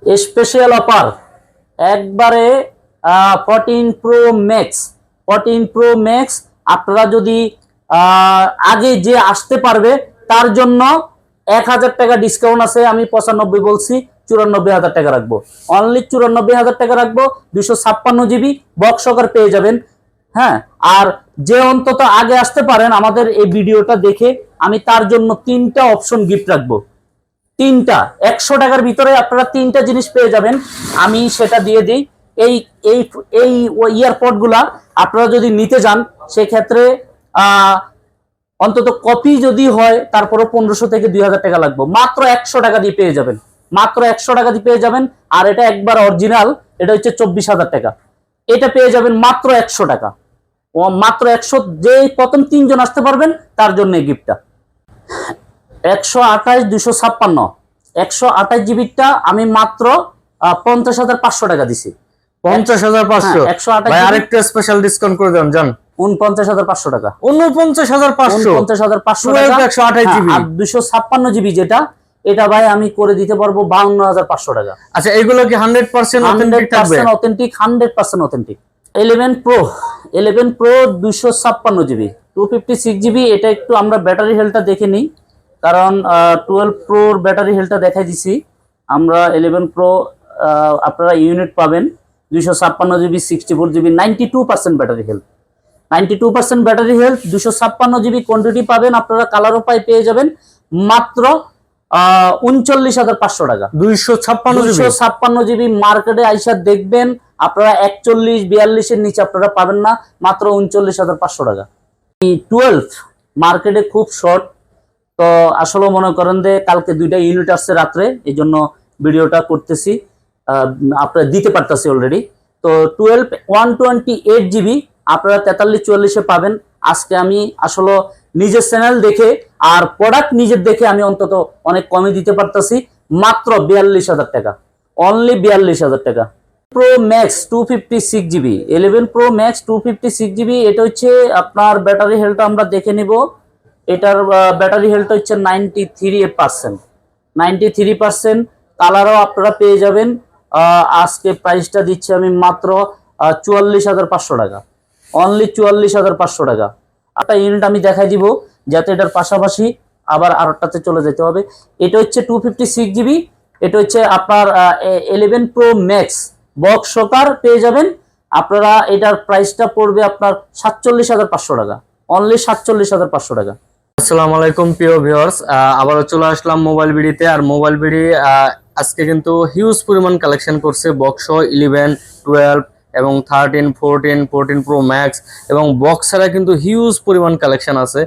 Special offer একবারে 14 pro max আপনারা যদি আগে যে আসতে পারবে তার জন্য 1000 টাকা ডিসকাউন্ট আছে। আমি 95 বলছি, 94,000 টাকা রাখবো। অনলি 94,000 টাকা রাখবো। 256 জিবি বক্স সহকারে পেয়ে যাবেন। হ্যাঁ, আর যে অন্তত আগে আসতে পারেন আমাদের এই ভিডিওটা দেখে, আমি তার জন্য 3টা অপশন গিফট রাখবো। 3টা 100 টাকার ভিতরে আপনারা 3টা জিনিস পেয়ে যাবেন। আমি সেটা দিয়ে দিই। এই এই এই ইয়ারপড গুলা আপনারা যদি নিতে যান সেক্ষেত্রে অন্তত কপি যদি হয় তারপরে 1500 থেকে 2000 টাকা লাগবে। মাত্র 100 টাকা দিয়ে পেয়ে যাবেন। মাত্র 100 টাকা দিয়ে পেয়ে যাবেন। আর এটা একবার অরিজিনাল, এটা হচ্ছে 24,000 টাকা। এটা পেয়ে যাবেন মাত্র 100 টাকা। ও মাত্র 100, যে প্রথম 3 জন আসতে পারবেন তার জন্য এই গিফটটা। 128 128 জিবিটা আমি মাত্র 50,500 টাকা দিছি। 50,500 128 আরেকটা স্পেশাল ডিসকাউন্ট করে দেন জান। 49,500 টাকা। 49,500 টাকা 128 জিবি আর 256 জিবি যেটা, এটা ভাই আমি করে দিতে পারবো 52,500 টাকা। আচ্ছা, এগুলো কি 100% অথেন্টিক থাকবে? 100% অথেন্টিক। 11 pro 256 GB 256 GB. এটা একটু আমরা ব্যাটারি হেলথটা দেখে নিই, কারণ 12 প্রোর ব্যাটারি হেলথটা দেখাই দিছি আমরা। 11 প্রো আপনারা ইউনিট পাবেন 256 GB 64 GB 92% battery health. 92% battery health, 256 GB quantity পাবেন আপনারা। কালারও পেয়ে যাবেন মাত্র 39,500 টাকা। 256 জিবি মার্কেটে আইসা দেখবেন আপনারা 41-42 এর নিচে আপনারা পাবেন না, মাত্র 39,500 টাকা। 12 মার্কেটে খুব শর্ট, তো আসলে মনে করেন যে কালকে 2টা ইউনিট আসছে রাত্রে, এই জন্য ভিডিওটা করতেছি, আপনারা দিতে পারতেছি অলরেডি। তো 12 128 জিবি আপনারা 43-44-এ পাবেন। আজকে আমি আসলে নিজের চ্যানেল দেখে আর প্রোডাক্ট নিজের দেখে আমি অন্তত অনেক কমে দিতে পারতেছি, মাত্র 42,000 টাকা। অনলি 42,000 টাকা। Pro max 256 GB 11 pro max 256 GB. এটা হচ্ছে আপনার ব্যাটারি হেলথটা আমরা দেখে নিব। এটার ব্যাটারি হেলথ হচ্ছে 93%। কালারও আপনারা পেয়ে যাবেন। আজকে প্রাইসটা দিচ্ছি আমি মাত্র 44,500 টাকা। অনলি 44,500 টাকা। একটা ইউনিট আমি দেখাই দিব, যাতে এটার পাশাপাশি আবার আরেকটাতে চলে যেতে হবে। এটা হচ্ছে 256 জিবি। এটা হচ্ছে আপনার 11 প্রো ম্যাক্স বক্স সহকার পেয়ে যাবেন আপনারা। এটার প্রাইসটা পড়বে আপনার 47,500 টাকা। অনলি 47,500 টাকা। আসসালামু আলাইকুম প্রিয় ভিউয়ার্স, আবারও চলে আসলাম মোবাইল বিডিতে। আর মোবাইল বিডি আজকে কিন্তু হিউজ পরিমাণ কালেকশন করছে বক্স 11, 12 এবং 13, 14 প্রো ম্যাক্স এবং বক্স ছাড়া কিন্তু হিউজ পরিমাণ কালেকশন আছে,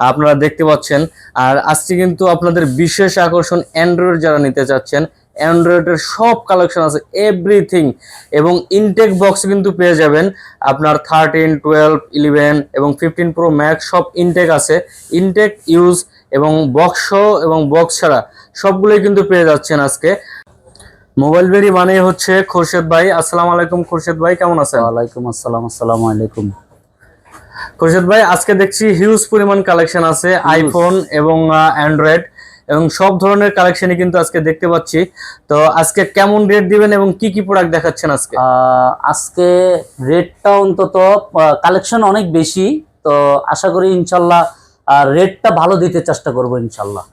আপনারা দেখতে পাচ্ছেন। আর আজকে কিন্তু আপনাদের বিশেষ আকর্ষণ অ্যান্ড্রয়েড যারা নিতে চাচ্ছেন, অ্যান্ড্রয়েডের সব কালেকশন আছে, এভরিথিং। এবং ইনটেক বক্স কিন্তু পেয়ে যাবেন আপনার 13, 12, 11 এবং 15 প্রো ম্যাক্স সব ইনটেক আছে। ইনটেক ইউজ এবং বক্স এবং বক্স ছাড়া সবগুলোই কিন্তু পেয়ে যাচ্ছেন আজকে। মোবাইল বেরি মানে হচ্ছে খোরশেদ ভাই। আসসালামু আলাইকুম খোরশেদ ভাই, কেমন আছেন? ওয়ালাইকুম আসসালাম। আসসালামু আলাইকুম খোরশেদ ভাই, আজকে দেখছি হিউজ পরিমাণ কালেকশন আছে আইফোন এবং অ্যান্ড্রয়েড এবং সব ধরনের কালেকশনই কিন্তু আজকে দেখতে পাচ্ছি। তো আজকে কেমন রেট দিবেন এবং কি কি প্রোডাক্ট দেখাচ্ছেন আজকে? আজকে রেটটা অন্তত কালেকশন অনেক বেশি, তো আশা করি ইনশাল্লাহ রেটটা ভালো দিতে চেষ্টা করব ইনশাল্লাহ।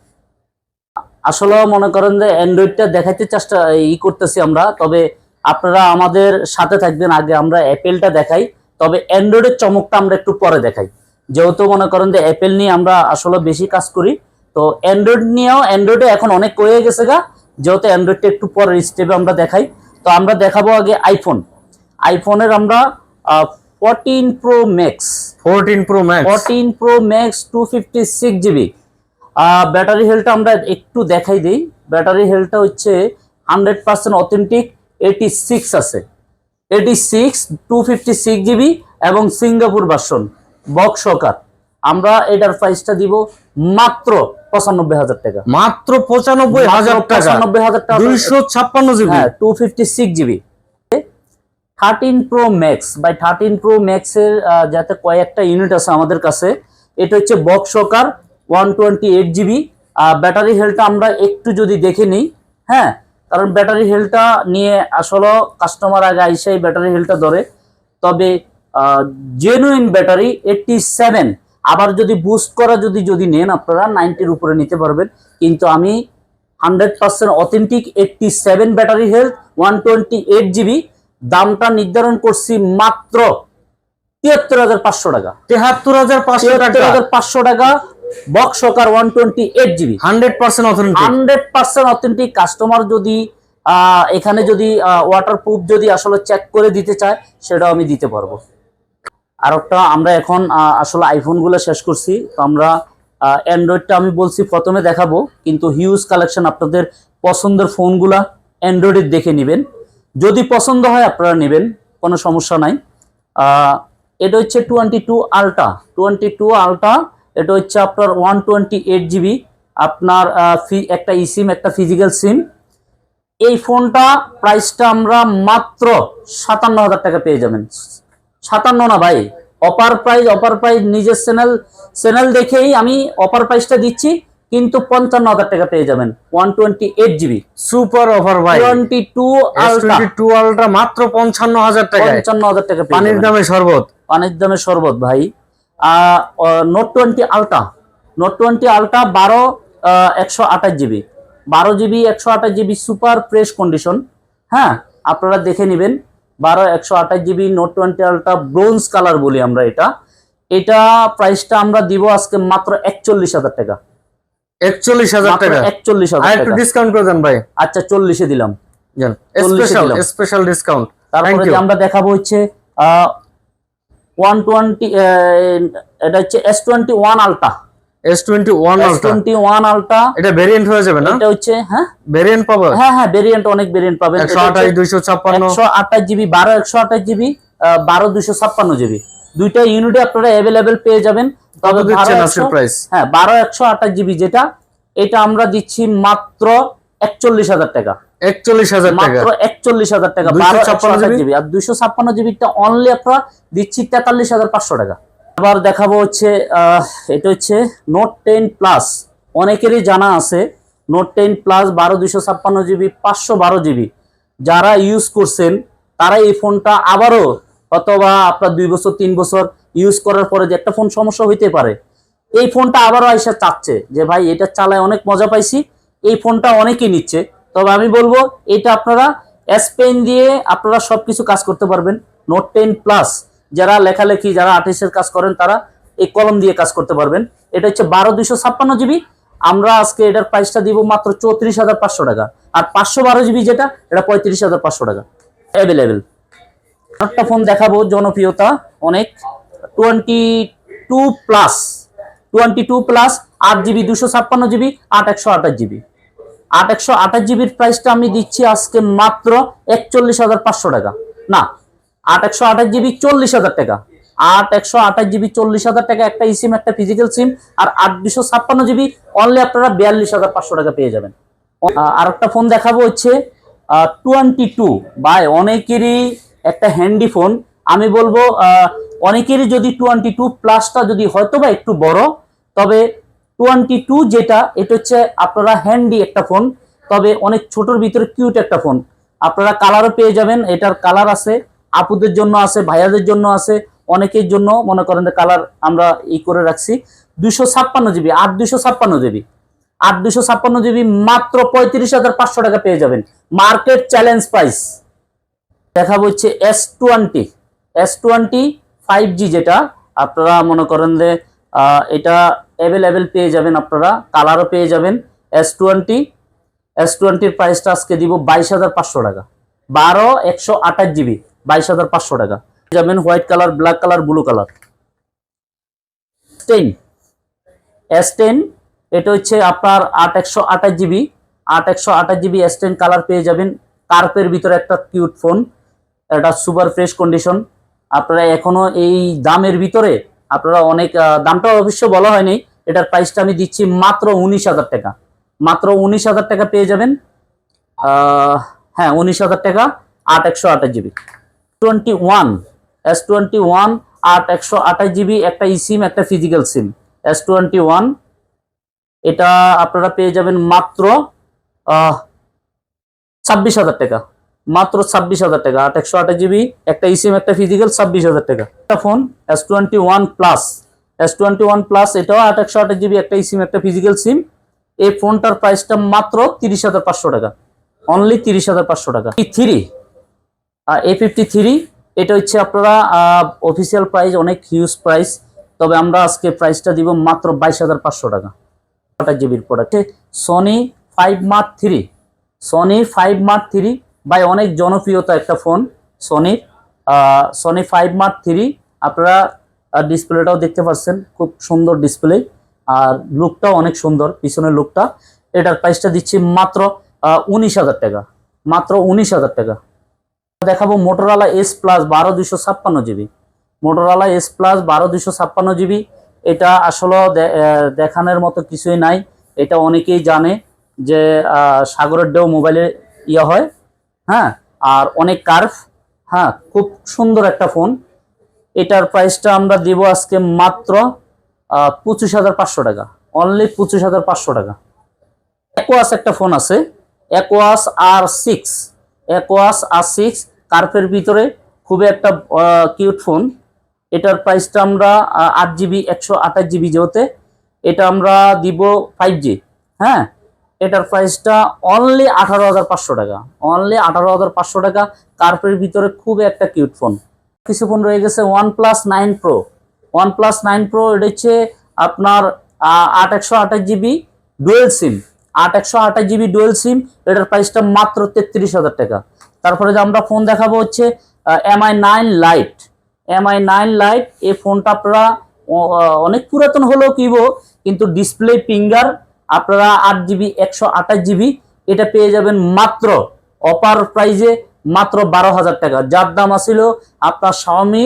আসলে মনে করেন যে অ্যান্ড্রয়েডটা দেখাইতে চেষ্টা করতেছি আমরা, তবে আপনারা আমাদের সাথে থাকবেন। আগে আমরা অ্যাপেলটা দেখাই, তবে অ্যান্ড্রয়েডের চমকটা আমরা একটু পরে দেখাই। যেহেতু মনে করেন যে অ্যাপেল নিয়ে আমরা আসলে বেশি কাজ করি, তো অ্যান্ড্রয়েডে এখন অনেক হয়ে গেছে গা, যেহেতু অ্যান্ড্রয়েডটা একটু পরের স্টেপে আমরা দেখাই। তো আমরা দেখাবো আগে আইফোনের আমরা 14 প্রো ম্যাক্স 256 জিবি ব্যাটারি হেলথটা আমরা একটু দেখাই দিই। ব্যাটারি হেলথটা হচ্ছে 100% অথেন্টিক। 86 আছে, 86 256 জিবি এবং সিঙ্গাপুর ভার্সন বক্স সহকার। আমরা এটার প্রাইসটা দিব মাত্র 95,000 টাকা। মাত্র 95,000 টাকা। 95,000 টাকা 256 জিবি। হ্যাঁ, 256 GB. 13 Pro Max by 13 Pro Max এর যাতে কয়েকটা ইউনিট আছে আমাদের কাছে। এটা হচ্ছে বক্স সহকার 128 জিবি ব্যাটারি হেলথটা আমরা একটু যদি দেখে নিই। হ্যাঁ, কারণ ব্যাটারি হেলথটা নিয়ে আসলে কাস্টমার আগে আইসাই ব্যাটারি হেলথটা ধরে। তবে জেনুইন ব্যাটারি 87, আবার যদি বুস্ট করা যদি নেন আপনারা 90-র উপরে নিতে পারবেন। কিন্তু আমি 100% অথেন্টিক 87 ব্যাটারি হেলথ 128 GB, দামটা নির্ধারণ করছি মাত্র 73,500 টাকা। 73,500 টাকা, 73,500 টাকা বক্স সহকার 128 GB, 100% অথেন্টিক। 100% অথেন্টিক। কাস্টমার যদি এখানে যদি ওয়াটারপ্রুফ যদি আসলে চেক করে দিতে চায়, সেটাও আমি দিতে পারবো। আর একটা আমরা এখন আসলে আইফোনগুলো শেষ করছি, তো আমরা অ্যান্ড্রয়েডটা আমি বলছি প্রথমে দেখাবো, কিন্তু হিউজ কালেকশন। আপনাদের পছন্দের ফোনগুলা অ্যান্ড্রয়েডের দেখে নেবেন, যদি পছন্দ হয় আপনারা নেবেন, কোনো সমস্যা নাই। এটা হচ্ছে 22 আলট্রা, 22 আলট্রা। এটা হচ্ছে আপনার 128 GB, আপনার একটা সিম একটা ফিজিক্যাল সিম। এই ফোনটা প্রাইসটা আমরা মাত্র 57,000 টাকা পেয়ে যাবেন। 57 না ভাই, অফার প্রাইস নিজের চ্যানেল দেখেই আমি অফার প্রাইসটা দিচ্ছি, কিন্তু 55,000 টাকা পেয়ে যাবেন 128 GB। সুপার অফার ভাই, 22 আলট্রা, 22 আলট্রা মাত্র 55,000 টাকা। 55,000 টাকা পেয়ে পানির যাবেন। দামে শরবত, পানির দামে শরবত ভাই। Note 20 ultra, note 20 ultra 12 128 GB, 12 GB 128 GB super fresh condition. হ্যাঁ, আপনারা দেখে নেবেন। 12 128 GB note 20 ultra bronze colour বলি আমরা এটা প্রাইসটা আমরা দিব আজকে মাত্র 41,000 টাকা। 41,000 টাকা, 41,000 আর একটু টাকা। ডিসকাউন্ট করে দেন ভাই। আচ্ছা, 40-এ দিলাম। জান 40 স্পেশাল দিলাম। Special discount. তারপরে যে আমরা দেখাবো হচ্ছে 120, এটা হচ্ছে S21 ultra, S21 ultra, S21 ultra. এটা ভেরিয়েন্ট হয়ে যাবে না? এটা হচ্ছে ভেরিয়েন্ট পাবো? হ্যাঁ, ভেরিয়েন্ট, অনেক ভেরিয়েন্ট পাবেন। 128 256 128 GB, 12 128 GB, 12 256 GB, দুইটা ইউনিটে আপনারা अवेलेबल পেয়ে যাবেন। কত তবে দিচ্ছেন আজকের প্রাইস? 12 128 GB যেটা, এটা আমরা দিচ্ছি মাত্র 41,000 টাকা। 41,000 টাকা, মাত্র 41,000 টাকা 12 128 GB। আর 256 GB টা অনলি আপনারা দিচ্ছি 43,500 টাকা। আবার দেখাবো হচ্ছে এটা হচ্ছে নোট 10 প্লাস। অনেকেরই জানা আছে নোট 10 প্লাস 12 256 GB 512 GB। যারা ইউজ করছেন তারা এই ফোনটা আবারও, অথবা আপনার 2 বছর 3 বছর ইউজ করার পরে যে একটা ফোন সমস্যা হইতে পারে, এই ফোনটা আবারও আইসা চাচ্ছে যে ভাই এটা চালায় অনেক মজা পাইছি, এই ফোনটা অনেকেই নিচ্ছে। তবে আমি বলবো এটা আপনারা এস পেন দিয়ে আপনারা সবকিছু কাজ করতে পারবেন। নোট 10 প্লাস যারা লেখালেখি, যারা আর্টিস্টের কাজ করেন, তারা এই কলম দিয়ে কাজ করতে পারবেন। এটা হচ্ছে 12 256 GB। আমরা আজকে এটার প্রাইসটা দিব মাত্র 34,500 টাকা। আর 512 GB যেটা, এটা 35,500 টাকা অ্যাভেলেবেল। একটা ফোন দেখাবো জনপ্রিয়তা অনেক, 22 plus, 22 plus 8 GB 256 GB 8 128 GB। 8 128 GBর প্রাইসটা আমি দিচ্ছি আজকে মাত্র 41,500 টাকা। না, 8 128 GB 40,000 টাকা। 8 128 GB 40,000 টাকা, একটা সিম একটা ফিজিক্যাল সিম। আর 8 256 GB অনলি আপনারা 42,500 টাকা পেয়ে যাবেন। আর একটা ফোন দেখাবো হচ্ছে 22, ভাই অনেকেরই একটা হ্যান্ডি ফোন। আমি বলবো অনেকেরই যদি 22 প্লাসটা যদি হয়তো বা একটু বড়, তবে 22 যেটা, এটা হচ্ছে আপনারা হ্যান্ডি একটা ফোন, তবে অনেক ছোটর ভিতরে কিউট একটা ফোন। আপনারা কালারও পেয়ে যাবেন, এটার কালার আছে, আপুদের জন্য আছে, ভাইয়াদের জন্য আছে, অনেকের জন্য মনে করেন কালার আমরা করে রাখছি। 256 GB 8 256 GB, 8 256 GB মাত্র 35,500 টাকা পেয়ে যাবেন, মার্কেট চ্যালেঞ্জ প্রাইস। দেখাবো হচ্ছে S20 5G যেটা, আপনারা মনে করেন যে এটা অ্যাভেলেবেল পেয়ে যাবেন, আপনারা কালারও পেয়ে যাবেন। S20 প্রাইসটা আজকে দিব 22,500 টাকা। 12 128 GB 22,500 টাকা যাবেন। White colour, black colour, blue colour. S10 এটা হচ্ছে আপনার 8 128 GB 8 128 GB S10 কালার পেয়ে যাবেন। কার্পের ভিতরে একটা কিউট ফোন, এটা সুপার ফ্রেশ কন্ডিশন। আপনারা এখনো এই দামের ভিতরে আপনারা অনেক, দামটা অবশ্য বলা হয়নি, এটার প্রাইসটা আমি দিচ্ছি মাত্র 19,000 টাকা। মাত্র 19,000 টাকা পেয়ে যাবেন। হ্যাঁ, 19,000 টাকা 8 128 GB। 21 S21 8 128 GB একটা সিম একটা ফিজিক্যাল সিম। S21 এটা আপনারা পেয়ে যাবেন মাত্র 26,000 টাকা, মাত্র 26,000 টাকা। 8/128 GB, একটা eSIM একটা ফিজিক্যাল, 26,000 টাকা। একটা phone S21 plus, S21 plus, এটাও 8/128 GB, একটা eSIM একটা ফিজিক্যাল সিম। এই ফোনটার প্রাইসটা মাত্র 30,500 টাকা, অনলি 30,500 টাকা। A53, এটা হচ্ছে আপনারা অফিসিয়াল প্রাইস, অনেক হিউজ প্রাইস, তবে আমরা আজকে প্রাইসটা দিব মাত্র 22,500 টাকা। 8GB product Sony 5 Mark 3, Sony 5 Mark 3 ভাই, অনেক জনপ্রিয়তা একটা ফোন সনির। সনি 5 Mark 3, আপনারা ডিসপ্লেটাও দেখতে পাচ্ছেন, খুব সুন্দর ডিসপ্লে, আর লুকটাও অনেক সুন্দর, পিছনের লুকটা। এটার প্রাইসটা দিচ্ছি মাত্র 19,000 টাকা, মাত্র 19,000 টাকা। দেখাবো Motorola S plus 12/256 GB, Motorola S plus 12/256 GB। এটা আসলে দেখানোর মতো কিছুই নাই, এটা অনেকেই জানে যে সাগরের ঢেউ মোবাইলে ইয়ে হয়, হ্যাঁ, আর অনেক কার্ভ, হ্যাঁ, খুব সুন্দর একটা ফোন। এটার প্রাইসটা আমরা দিব আজকে মাত্র 25,500 টাকা, অনলি 25,500 টাকা। অ্যাকোয়াস একটা ফোন আছে, অ্যাকোয়াস R6, অ্যাকোয়াস R6 কার্ভের ভিতরে, খুবই একটা কিউট ফোন। এটার প্রাইসটা আমরা 8GB 128GB যেহেতু, এটা আমরা দিব 5G, হ্যাঁ। এটার প্রাইসটা অনলি 18,500 টাকা, অনলি 18,500 টাকা। কার্ভের ভিতরে খুবই একটা কিউট ফোন। কিছু ফোন রয়ে গেছে OnePlus 9 Pro, OnePlus 9 Pro, এটা হচ্ছে আপনার 8/128GB ডুয়েল সিম, 8/128GB ডুয়েল সিম। এটার প্রাইসটা মাত্র 33,000 টাকা। তারপরে যে আমরা ফোন দেখাবো হচ্ছে MI9 Lite, MI9 Lite। এই ফোনটা আপনারা অনেক পুরাতন হলেও কিনবো, কিন্তু ডিসপ্লে ফিঙ্গার, আপনারা 8GB 128GB, এটা পেয়ে যাবেন মাত্র অফার প্রাইজে মাত্র 12,000 টাকা। যার দাম আছিল আপনার Xiaomi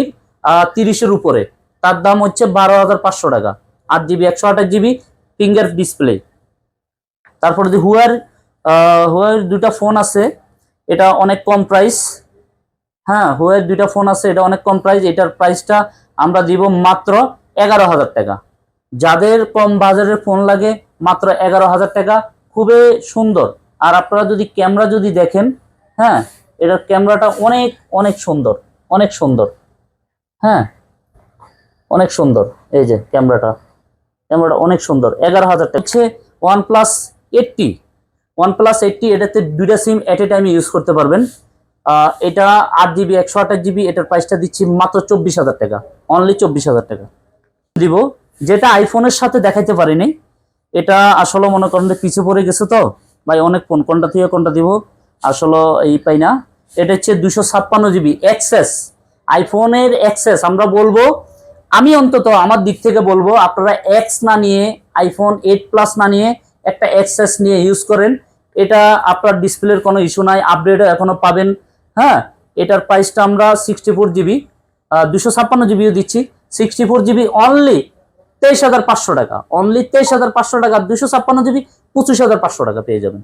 30-এর উপরে, তার দাম হচ্ছে 12,500 টাকা, 8GB 128GB ফিঙ্গার ডিসপ্লে। তারপরে যে হুয়ার দুটা ফোন আছে, এটা অনেক কম প্রাইস, হ্যাঁ, হুয়ার দুইটা ফোন আছে, এটা অনেক কম প্রাইস। এটার প্রাইসটা আমরা দিব মাত্র 11,000 টাকা। যাদের কম বাজারের ফোন লাগে, মাত্র 11,000 টাকা, খুবই সুন্দর। আর আপনারা যদি ক্যামেরা যদি দেখেন, হ্যাঁ, এটার ক্যামেরাটা অনেক অনেক সুন্দর, অনেক সুন্দর, হ্যাঁ, অনেক সুন্দর। এই যে ক্যামেরাটা অনেক সুন্দর। 11,000 টাকা হচ্ছে OnePlus 80, OnePlus 80, এটাতে দুইটা সিম এট এ টাইমে ইউজ করতে পারবেন। এটা 8GB 128GB, এটার প্রাইসটা দিচ্ছি মাত্র 24,000 টাকা, অনলি 24,000 টাকা দিব। যেটা আইফোনের সাথে দেখাইতে পারিনি, এটা আসলে মনে করেন যে পিছিয়ে পড়ে গেছে, তো ভাই অনেক ফোন, কোনটা থেকে কোনটা দিব আসলে এই পাই না। এটা হচ্ছে 256GB এক্সেস, আইফোনের এক্সেস আমরা বলবো, আমি অন্তত আমার দিক থেকে বলবো, আপনারা এক্স না নিয়ে, আইফোন 8 প্লাস না নিয়ে একটা এক্সেস নিয়ে ইউজ করেন। এটা আপনার ডিসপ্লের কোনো ইস্যু নাই, আপডেটও এখনো পাবেন, হ্যাঁ। এটার প্রাইসটা আমরা 64GB, 256GBও দিচ্ছি, 64GB অনলি 23,500 টাকা, অনলি 23,500 টাকা। 256GB 25,500 টাকা পেয়ে যাবেন।